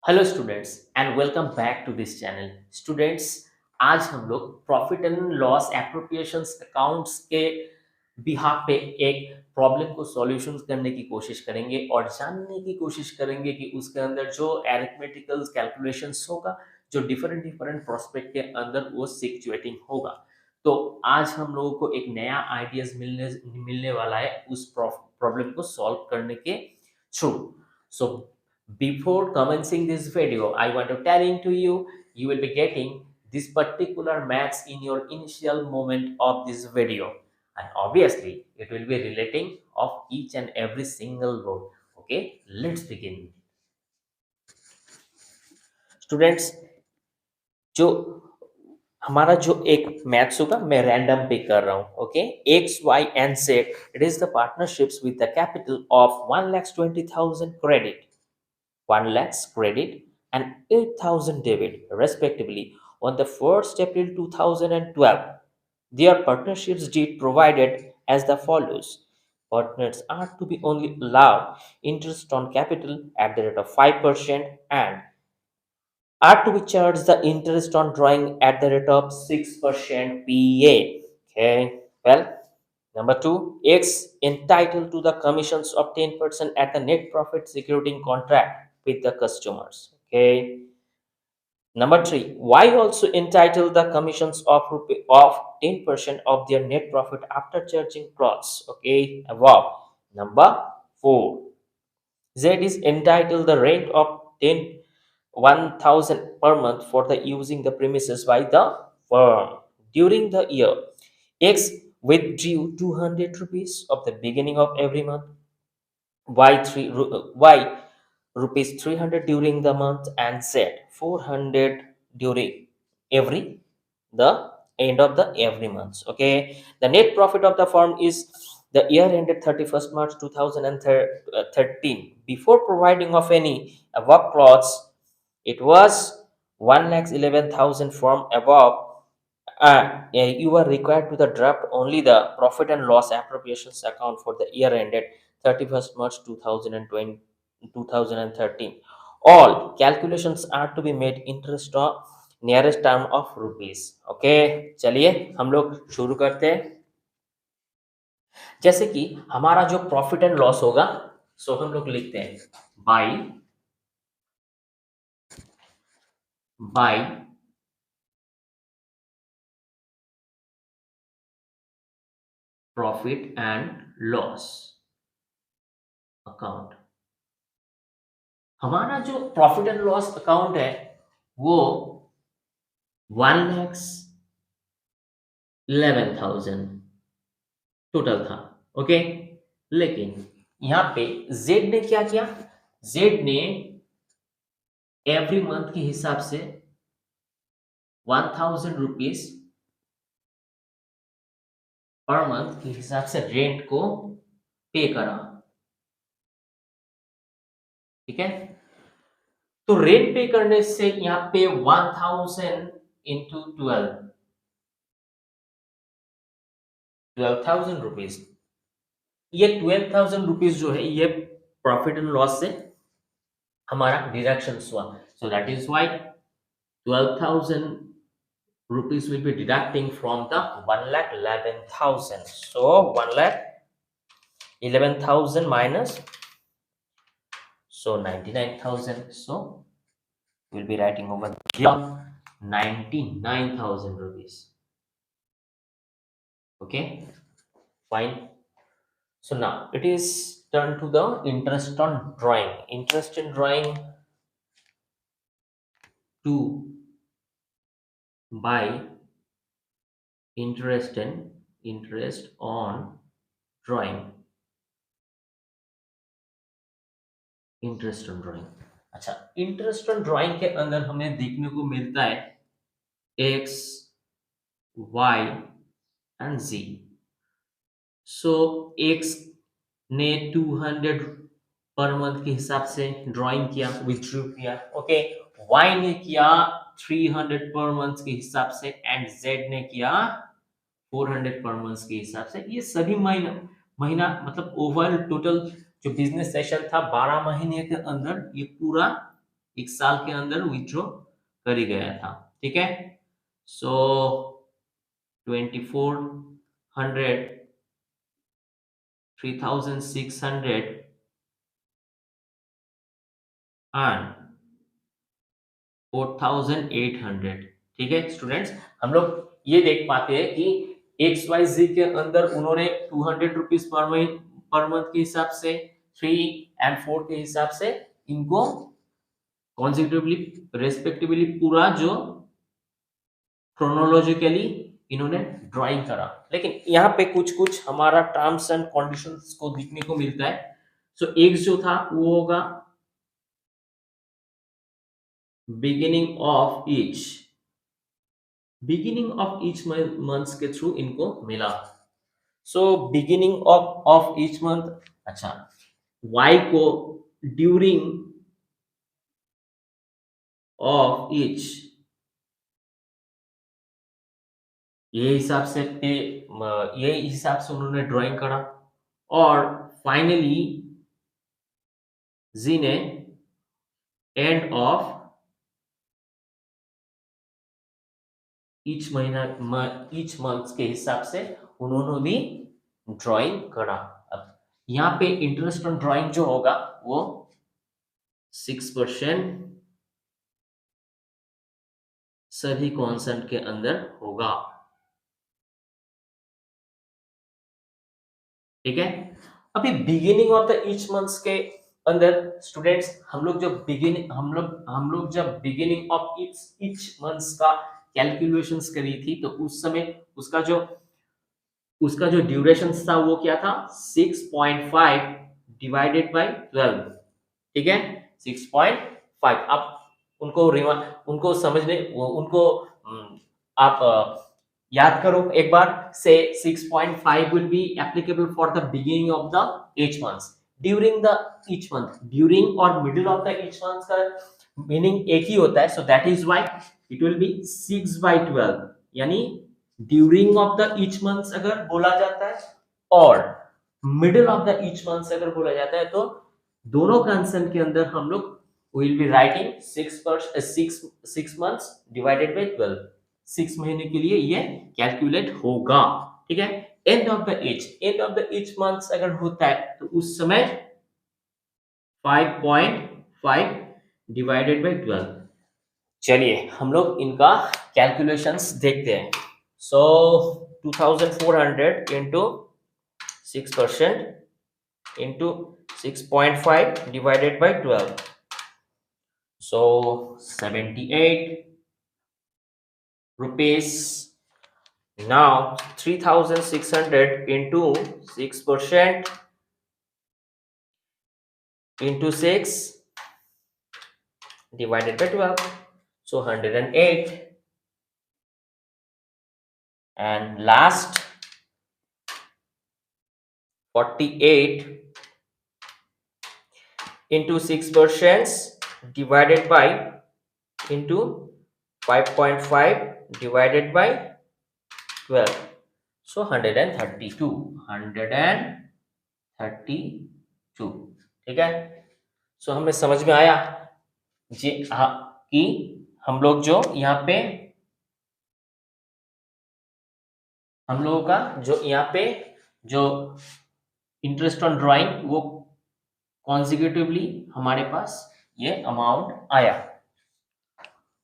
Hello students and welcome back to this channel students. आज हम लोग profit and loss appropriations accounts के behalf पे एक प्रॉब्लम को सॉल्यूशन करने की कोशिश करेंगे और जानने की कोशिश करेंगे कि उसके अंदर जो अरिथमेटिकल कैलकुलेशंस होगा, जो डिफरेंट डिफरेंट प्रोस्पेक्ट के अंदर वो सिचुएटिंग होगा। तो आज हम लोगों को एक नया आइडियाज मिलने मिलने वाला है उस प्रॉब्लम को सॉल्व करने के through. So before commencing this video, I want to telling to you, you will be getting this particular maths in your initial moment of this video. And obviously, it will be relating of each and every single word. Okay, let's begin. Students, जो हमारा जो एक maths होगा मैं random pick कर रहा हूँ. Okay, X Y and Z, it is the partnerships with the capital of 1,20,000 credit, 1 lakhs credit and 8,000 debit, respectively, on the 1st April 2012. Their partnerships deed provided as the follows. Partners are to be only allowed interest on capital at the rate of 5% and are to be charged the interest on drawing at the rate of 6% PA. Okay, well, number two, X entitled to the commissions of 10% at the net profit securing contract with the customers. Okay. Number three, Y also entitled the commissions of 10% of their net profit after charging costs. Okay, above. Number four, Z is entitled the rent of 1,000 per month for the using the premises by the firm. During the year, X withdrew 200 rupees of the beginning of every month, Y rupees 300 during the month, and Z 400 during every the end of the every month. Okay, the net profit of the firm is the year ended 31st March 2013. Before providing of any above clause, it was 1,11,000 from above. You are required to the draft only the profit and loss appropriations account for the year ended 31st March 2020, 2013. All calculations are to be made interest on nearest term of rupees. Okay, चलिए हम लोग शुरू करते हैं. जैसे कि हमारा जो प्रॉफिट एंड लॉस होगा, सो हम लोग लिखते हैं by profit and loss account. हमारा जो प्रॉफिट एंड लॉस अकाउंट है वो 1,11,000 टोटल था. ओके, लेकिन यहां पे जेड ने क्या किया? जेड ने एवरी मंथ के हिसाब से 1,000 रुपीज पर मंथ के हिसाब से रेंट को पे करा. ठीक है, तो रेंट पे करने से यहाँ पे 1,000 इंटू 12,000 रुपीज. ये 12,000 रुपीज जो है ये प्रॉफिट एंड लॉस से हमारा डिडक्शन हुआ. सो that is why 12,000 rupees will be deducting from the 1,11,000. So 1,11,000 minus, so 99,000. So we'll be writing over here 99,000 rupees. Okay, fine. So now it is turn to the interest on drawing. Interest in drawing to buy interest on drawing. Interest on drawing. अच्छा, interest on drawing के अंदर हमें देखने को मिलता है X Y and Z. So X ने 200 per month के हिसाब से ड्राइंग किया, विथड्रू किया. ओके, वाई ने किया 300 पर मंथ के हिसाब से एंड जेड ने किया 400 पर मंथ के हिसाब से. ये सभी महीना मतलब ओवरऑल टोटल जो बिजनेस सेशन था 12 महीने के अंदर ये पूरा एक साल के अंदर विथड्रॉ कर ही गया था। ठीक है, सो 2400, 3600 एंड 4800। ठीक है स्टूडेंट्स, हम लोग ये देख पाते हैं कि एक्स वाई जी के अंदर उन्होंने 200 रुपीज पर मंथ के हिसाब से, 3 और 4 के हिसाब से इनको कॉन्जिक्यूटिवली रेस्पेक्टिवली पूरा जो क्रोनोलॉजिकली इन्होंने ड्राइंग करा। लेकिन यहाँ पे कुछ कुछ हमारा टर्म्स एंड कंडीशंस को देखने को मिलता है। सो एक्स जो था वो होगा बिगिनिंग ऑफ ईच मंथ के थ्रू इनको मिला। So beginning of each month, अच्छा, y को ड्यूरिंग ऑफ ईच, ये हिसाब से उन्होंने ड्राइंग करा। और फाइनली जी ने एंड ऑफ ईच मंथ के हिसाब से उन्होंने भी ड्राइंग करा। अब यहाँ पे इंटरेस्ट ऑन ड्राइंग जो होगा वो 6% सभी कॉन्सेंट के अंदर होगा। ठीक है, अभी beginning of the each months के अंदर स्टूडेंट्स हम लोग जब बिगिनिंग ऑफ ईच मंथ्स का कैलकुलेशंस करी थी, तो उस समय उसका जो ड्यूरेशन था वो क्या था, 6.5 डिवाइडेड बाय 12। ठीक है, 6.5। अब उनको समझने उनको आप याद करो एक बार से, 6.5 will be applicable for the beginning of the each month, during the each month, during और middle of the each month का मीनिंग एक ही होता है। so that is why it will be 6/12, यानी during of the each month अगर बोला जाता है और middle of the each month अगर बोला जाता है, तो दोनों कंसेंट के अंदर हम लोग will be writing 6 months divided by 12। 6 महीने के लिए ये कैलकुलेट होगा। ठीक है, end of the each month अगर होता है तो उस समय 5.5 डिवाइडेड बाय 12। चलिए हम लोग इनका कैलकुलेशंस देखते हैं। सो 2400 into 6% into 6.5 divided by 12, so 78 rupees. Now 3600 into 6% into 6 divided by 12, so 108. And last 48 into 6% divided by into 5.5 divided by 12, so 132। ठीक है, सो हमें समझ में आया जी कि हम लोग जो यहाँ पे हम लोगों का जो यहाँ पे जो इंटरेस्ट ऑन ड्राइंग वो कॉन्जिक्यूटिवली हमारे पास ये अमाउंट आया।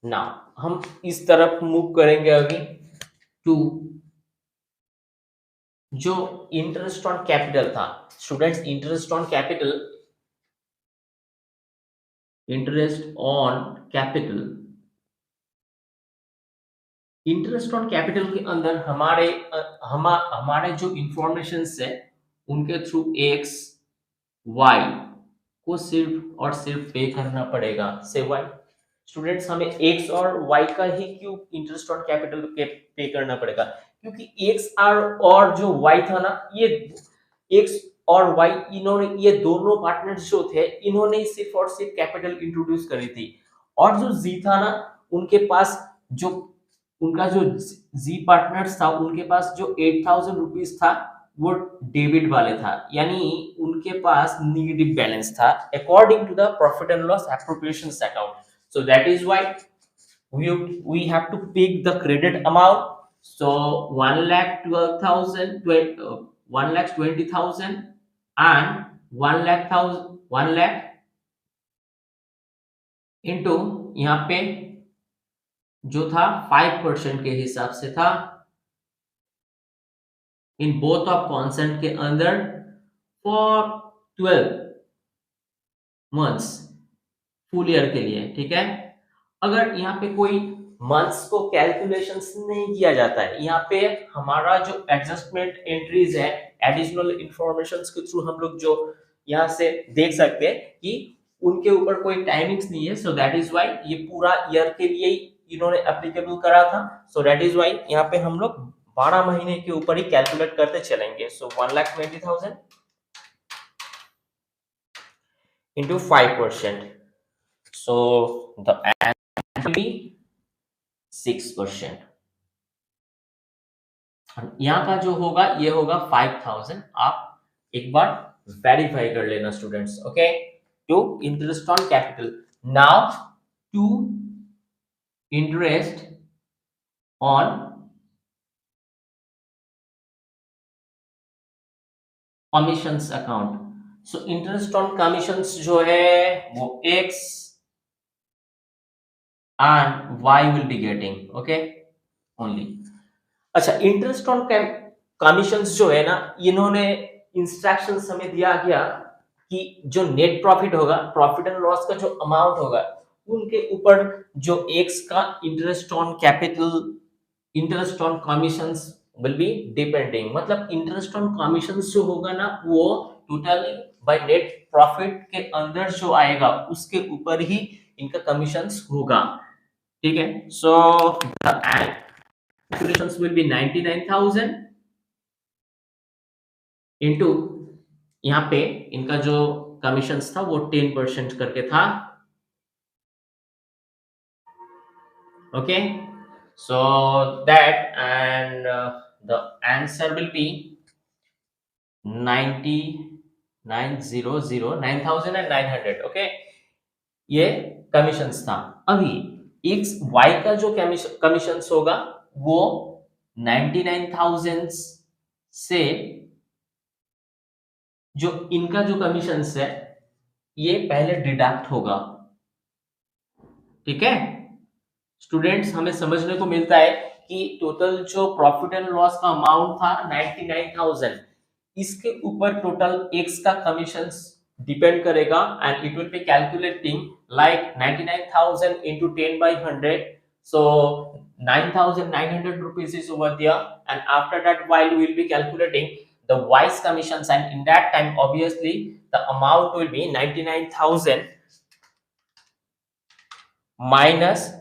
ना हम इस तरफ मूव करेंगे अभी टू जो इंटरेस्ट ऑन कैपिटल था। स्टूडेंट्स, इंटरेस्ट ऑन कैपिटल के अंदर हमारे जो इंफॉर्मेशन है उनके थ्रू एक्स वाई को सिर्फ और सिर्फ पे करना पड़ेगा। से वाई स्टूडेंट्स, हमें एक्स और वाई का ही क्यों इंटरेस्ट ऑन कैपिटल पे करना पड़ेगा, क्योंकि एक्स और जो वाई था ना, ये एक्स और वाई इन्होंने ये दोनों पार्टनर्स जो थे इन्होंने सिर्फ और सिर्फ कैपिटल इंट्रोड्यूस करी थी। और जो जी था ना, उनके पास जो जी पार्टनर्स था उनके पास जो 8000 रुपीज था वो डेबिट वाले था, यानी उनके पास नेगेटिव बैलेंस था according to the profit and loss appropriations account. So that is why we have to pick the credit amount. So 1,12,000, 1,20,000 and 1,00,000 into यहाँ पे जो था 5% के हिसाब से था इन बोथ ऑफ कॉन्सेंट के अंदर फॉर 12 मंथ्स फुल ईयर के लिए. ठीक है, अगर यहाँ पे कोई मंथ्स को कैलकुलेशंस नहीं किया जाता है, यहाँ पे हमारा जो एडजस्टमेंट एंट्रीज है एडिशनल इंफॉर्मेशंस के थ्रू हम लोग जो यहाँ से देख सकते हैं कि उनके ऊपर कोई टाइमिंग्स नहीं है. सो दैट इज व्हाई ये पूरा ईयर के लिए ही इन्होंने एप्लीकेबल करा था. सो दैट इज व्हाई यहाँ पे हम लोग 12 महीने के ऊपर ही कैलकुलेट करते चलेंगे. सो 1,20,000 into 5%. So the answer will be 6%. यहाँ का जो होगा ये होगा 5,000. आप एक बार वेरीफाई कर लेना students. Okay, to interest on capital. Now to interest on commissions account. So interest on commissions जो है वो x and y will be getting. okay only. अच्छा, इंटरेस्ट ऑन कमीशंस जो है ना, इन्होंने इंस्ट्रक्शंस हमें दिया गया कि जो नेट प्रॉफिट होगा, प्रॉफिट एंड लॉस का जो अमाउंट होगा, उनके ऊपर जो x का interest on capital, interest on commissions will be depending. मतलब इंटरेस्ट ऑन कमीशंस जो होगा ना, वो टोटली बाय नेट प्रॉफिट के अंदर जो आएगा उसके ऊपर ही इनका कमीशंस होगा. ठीक है, so the calculations will be 99,000 into यहाँ पे इनका जो कमीशंस था वो 10% करके था. Okay, so that and the answer will be 9,900. Okay, ये कमीशंस था. अभी एक्स वाई का जो कमीशंस होगा वो 99,000 से जो इनका जो कमीशंस है ये पहले डिडक्ट होगा. ठीक है स्टूडेंट्स, हमें समझने को मिलता है कि टोटल जो प्रॉफिट एंड लॉस का अमाउंट था 99,000, इसके ऊपर टोटल एक्स का कमीशंस डिपेंड करेगा and it will be calculating like 99,000 into 10 by 100. So 9,900 rupees is over there, and after that while we will be calculating the wise commissions, and in that time obviously the amount will be 99,000 minus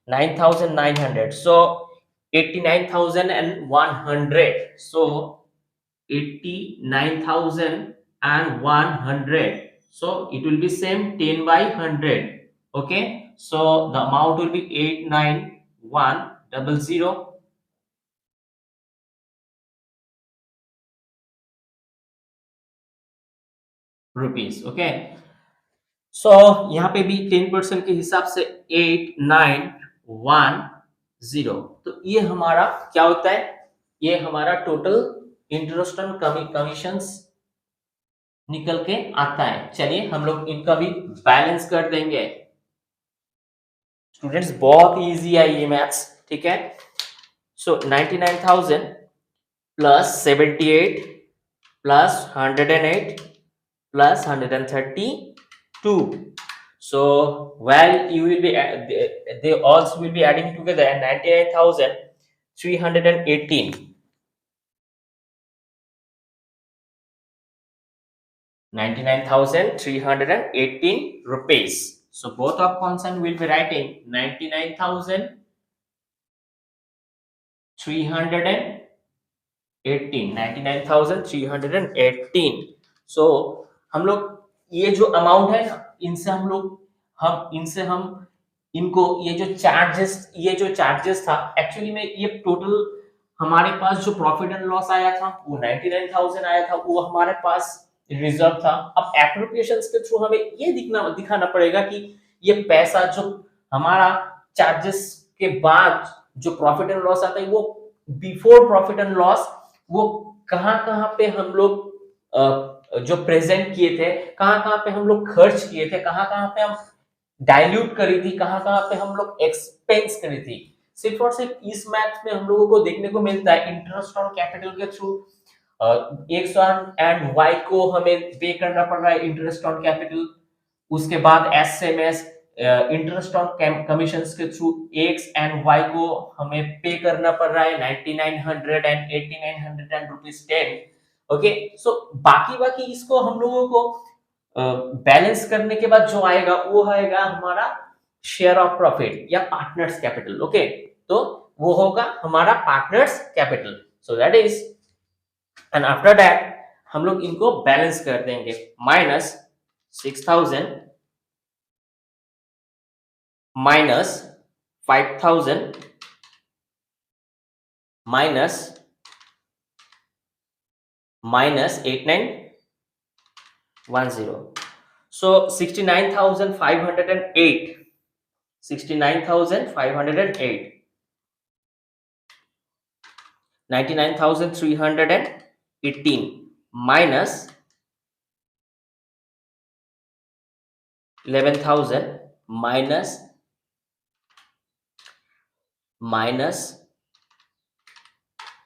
9,900. So 89,100. So 89,100. So it will be same 10 by 100. Okay, so the amount will be 89100 rupees. Okay, so यहाँ पे भी 10% के हिसाब से 8,910. तो ये हमारा क्या होता है, ये हमारा टोटल इंटरेस्ट ऑन कमीशंस निकल के आता है. चलिए हम लोग इनका भी बैलेंस कर देंगे. स्टूडेंट्स बहुत इजी है ये मैथ्स. ठीक है, सो 99,000 plus 78 plus 108 plus 132. So while you will be they also will be adding together 99,318. 99,318 rupees. So both of constant will be writing 99,318. 99,318. So हम लोग ये जो अमाउंट है ना, इनसे हम इनको ये जो चार्जेस था एक्चुअली में ये टोटल हमारे पास जो प्रॉफिट एंड लॉस आया था वो 99,000 आया था, वो हमारे पास रिजर्व था। अब एप्रोप्रिएशंस के थ्रू हमें ये दिखाना पड़ेगा कि ये पैसा जो हमारा चार्जेस के बाद जो प्रॉफिट एंड लॉस आता है वो बिफोर प्रॉफिट एंड लॉस वो कहाँ कहाँ पे हम लोग जो प्रेजेंट किए थे, कहाँ कहाँ पे हम लोग खर्च किए थे, कहाँ कहाँ पे हम डाइल्यूट करी थी, कहाँ कहाँ पे हम लोग एक्सपेंस करी थी। सिर्फ और सिर्फ इस मैथ में हम लोगों को देखने को मिलता है इंटरेस्ट ऑन कैपिटल के थ्रू एक्स एंड वाई को हमें पे करना पड़ रहा है इंटरेस्ट ऑन कैपिटल। उसके बाद एसएमएस इंटरेस्ट ऑन कमीशंस के थ्रू एक्स एंड वाई को हमें पे करना पड़ रहा है 9900 एंड 8900 एंड रुपीज 10। ओके, सो बाकी बाकी इसको हम लोगों को बैलेंस करने के बाद जो आएगा वो आएगा हमारा शेयर ऑफ प्रॉफिट या पार्टनर्स कैपिटल। ओके, तो वो होगा हमारा partners capital. So that is, and after that हम लोग इनको बैलेंस कर देंगे। Minus 6,000 minus 5,000 minus 8910। So 69,508, 69,508, 99,318 minus 11,000 minus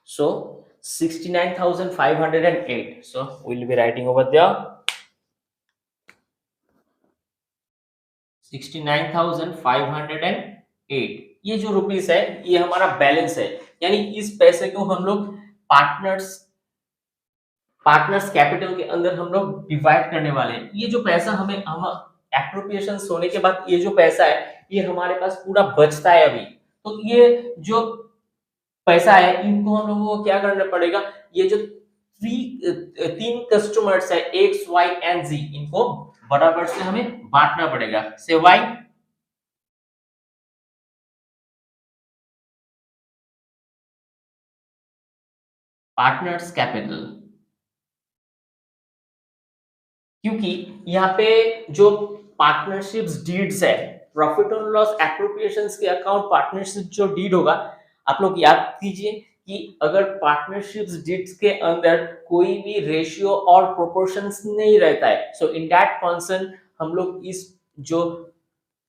so 69,508. So we'll be writing over there 69,508। ये जो रुपीस है ये हमारा बैलेंस है, यानी इस पैसे को हम लोग पार्टनर्स कैपिटल के अंदर हम लोग डिवाइड करने वाले हैं। ये जो पैसा हमें हम एप्रोप्रिएशन होने के बाद ये जो पैसा है ये हमारे पास पूरा बचता है अभी। तो ये जो पैसा है इनको हम लोगों को क्या करना पड़ेगा, ये जो तीन कस्टमर्स है एक्स वाई एंड जी, इनको बराबर से हमें बांटना पड़ेगा। से वाई पार्टनर्स कैपिटल, क्योंकि यहाँ पे जो पार्टनरशिप्स डीड्स है, प्रॉफिट और लॉस एप्रोप्रिएशंस के अकाउंट पार्टनरशिप जो डीड होगा, आप लोग याद कीजिए कि अगर पार्टनरशिप्स डीड्स के अंदर कोई भी रेशियो और प्रोपोर्शंस नहीं रहता है, सो इन दैट कंसर्न हम लोग इस जो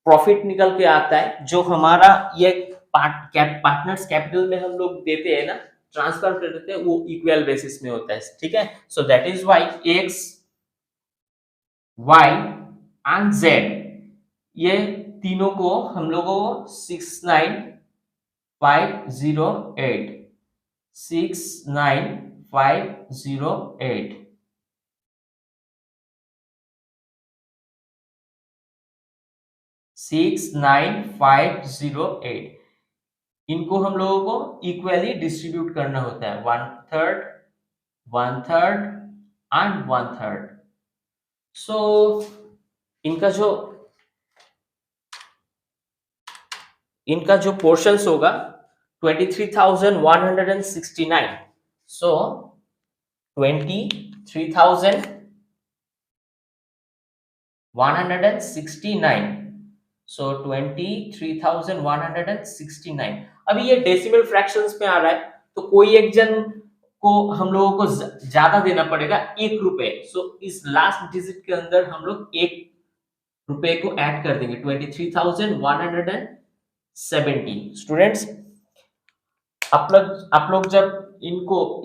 प्रॉफिट निकल के आता है जो हमारा ये पार्टनर्स कैपिटल में हम लोग देते हैं ना, ट्रांसफर कर देते हैं, वो इक्वल बेसिस में होता है। ठीक है, so that is why X Y and Z ये तीनों को हम लोगों को 69,508 69,508 69,508 इनको हम लोगों को इक्वली डिस्ट्रीब्यूट करना होता है, 1/3 1/3 एंड 1/3। सो इनका जो पोर्शंस होगा 23,169। सो 23,169, सो 23,169। अभी ये डेसिमल फ्रैक्शंस में आ रहा है, तो कोई एक जन को हम लोगों को ज्यादा देना पड़ेगा 1 रुपए। सो इस लास्ट डिजिट के अंदर हम लोग 1 रुपए को ऐड कर देंगे, 23,170। स्टूडेंट्स, आप लोग जब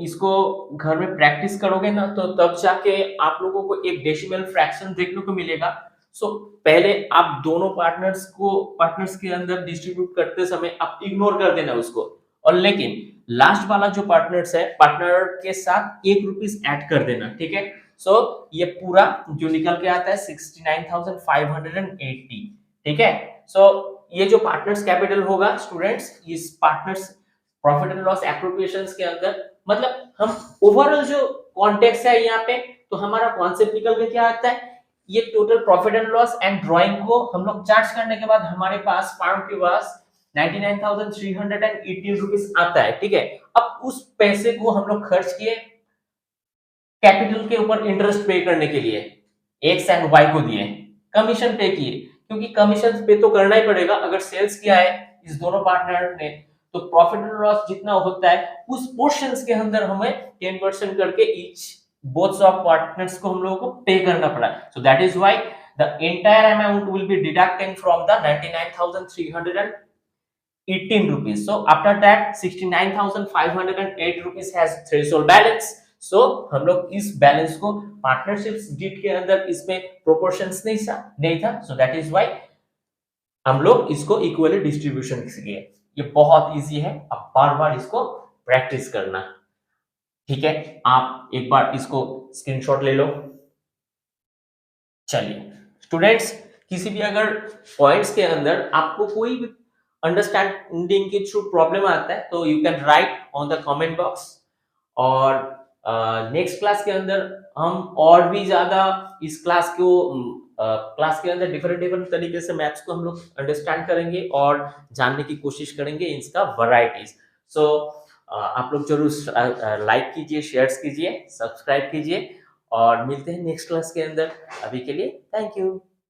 इसको घर में प्रैक्टिस करोगे ना, तो तब जाके आप लोगों को एक डेसिमल फ्रैक्शन देखने को मिलेगा। सो पहले आप दोनों पार्टनर्स के अंदर डिस्ट्रीब्यूट करते समय आप इग्नोर कर देना उसको, और लेकिन लास्ट वाला जो पार्टनर्स है, पार्टनर के साथ 1 रुपीस ऐड कर देना। ठीक है, सो ये पूरा जो निकल के आता है 69,580। ठीक है, सो ये जो पार्टनर्स कैपिटल होगा स्टूडेंट्स, इस partners profit and loss appropriations के अंदर, मतलब हम ओवरऑल जो कॉन्टेक्स्ट है यहाँ पे, तो हमारा कॉन्सेप्ट निकल के क्या आता है, ये total profit and loss and drawing को हम लोग चार्ज करने के बाद हमारे पास फार्म के पास 99,318 रुपीस आता है। ठीक है, अब उस पैसे को हम लोग खर्च किए कैपिटल के ऊपर इंटरेस्ट पे करने के लिए, एक्स एंड वाई को दिए, कमीशन पे किए, क्योंकि कमीशन पे तो करना ही पड़ेगा अगर सेल्स किया है इस दोनों पार्टनर ने, तो प्रॉफिट एंड लॉस जितना होता है उस पोर्शंस के अंदर हमें 10% करके ईच बोथ ऑफ पार्टनर्स को हम लोगों को पे करना पड़ा। सो that is why the entire amount will be deducting from the 99,318 rupees. So after that 69,508 rupees has threshold balance. So हम लोग इस बैलेंस को पार्टनरशिप्स डीड के अंदर इसमें प्रोपोर्शंस नहीं था। सो दैट इज व्हाई हम लोग इसको इक्वली डिस्ट्रीब्यूशन किए। ये बहुत इजी है, अब बार बार इसको प्रैक्टिस करना। ठीक है, आप एक बार इसको स्क्रीनशॉट ले लो। चलिए स्टूडेंट्स, किसी भी अगर पॉइंट्स के अंदर आपको कोई भी अंडरस्टैंडिंग के थ्रू प्रॉब्लम आता है तो you can write on the comment box. और नेक्स्ट क्लास के अंदर हम और भी ज्यादा इस क्लास के अंदर डिफरेंट डिफरेंट तरीके से मैथ्स को हम लोग अंडरस्टैंड करेंगे और जानने की कोशिश करेंगे इसका वैरायटीज। सो आप लोग जरूर लाइक कीजिए, शेयर्स कीजिए, सब्सक्राइब कीजिए और मिलते हैं नेक्स्ट क्लास के अंदर। अभी के लिए थैंक यू।